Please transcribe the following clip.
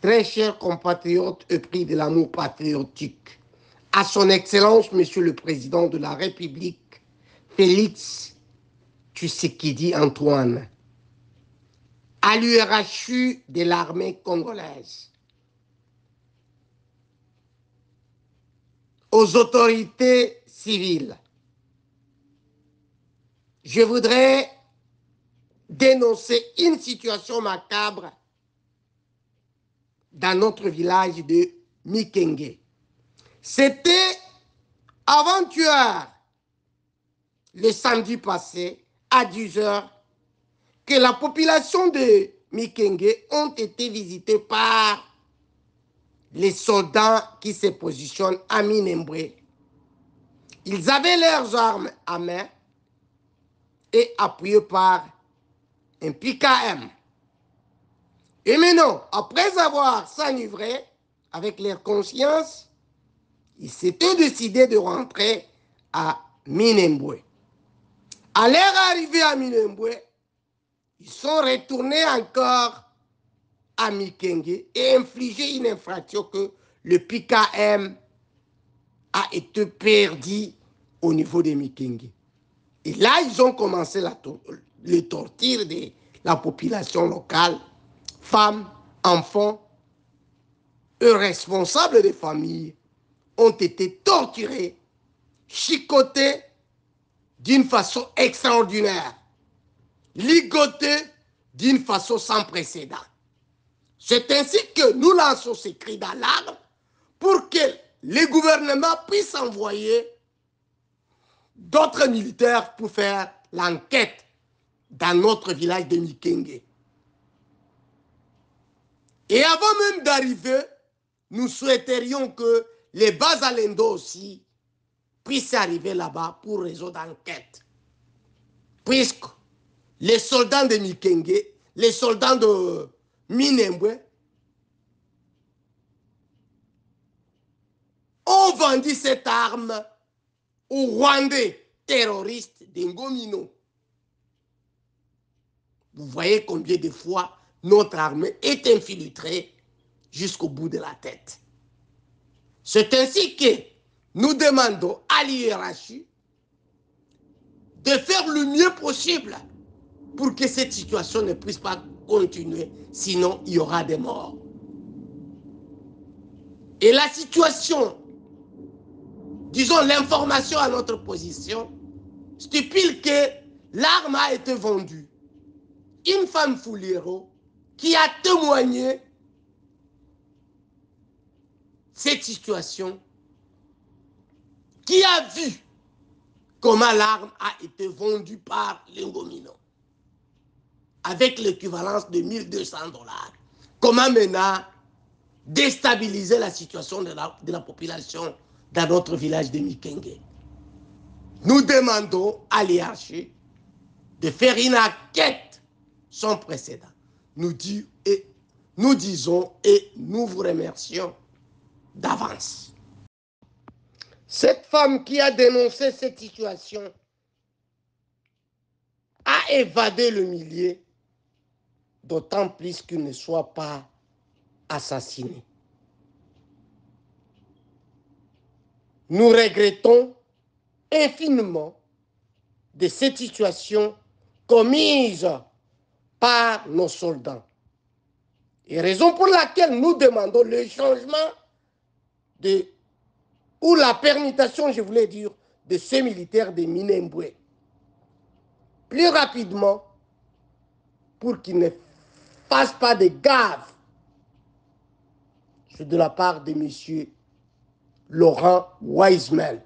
Très chers compatriotes épris de l'amour patriotique, à son Excellence, Monsieur le Président de la République, Félix Tshisekedi Antoine, à l'URHU de l'armée congolaise, aux autorités civiles, je voudrais dénoncer une situation macabre dans notre village de Mikenge. C'était avant-hier, le samedi passé, à 10 heures, que la population de Mikenge ont été visitées par les soldats qui se positionnent à Minembwe. Ils avaient leurs armes à main et appuyés par un PKM. Et maintenant, après avoir s'enivré avec leur conscience, ils s'étaient décidés de rentrer à Minembwe. À leur arrivée à Minembwe, ils sont retournés encore à Mikenge et infligé une infraction que le PKM a été perdu au niveau de Mikenge. Et là, ils ont commencé les tortures de la population locale, femmes, enfants, eux responsables des familles ont été torturés, chicotés d'une façon extraordinaire, ligotés d'une façon sans précédent. C'est ainsi que nous lançons ces cris d'alarme pour que les gouvernements puissent envoyer d'autres militaires pour faire l'enquête dans notre village de Mikenge. Et avant même d'arriver, nous souhaiterions que les Bazalendo aussi puissent arriver là-bas pour résoudre l'enquête. Puisque les soldats de Mikenge, les soldats de Minembwe, ont vendu cette arme aux Rwandais terroristes d'Ngomino. Vous voyez combien de fois notre armée est infiltrée jusqu'au bout de la tête. C'est ainsi que nous demandons à l'IRHU de faire le mieux possible pour que cette situation ne puisse pas continuer, sinon il y aura des morts. Et la situation, disons l'information à notre position, stipule que l'arme a été vendue. Une femme Foulero qui a témoigné cette situation, qui a vu comment l'arme a été vendue par l'Ingomino, avec l'équivalence de 1200 $. Comment maintenant déstabiliser la situation de la population dans notre village de Mikenge. Nous demandons à l'IRHU de faire une enquête sans précédent. Nous disons et nous vous remercions d'avance. Cette femme qui a dénoncé cette situation a évadé le milieu, d'autant plus qu'il ne soit pas assassiné. Nous regrettons infiniment de cette situation commise par nos soldats. Et raison pour laquelle nous demandons le changement ou la permutation, je voulais dire, de ces militaires de Minembwe. Plus rapidement, pour qu'ils ne fassent pas de gaffe. C'est de la part de M. Laurent Wiseman.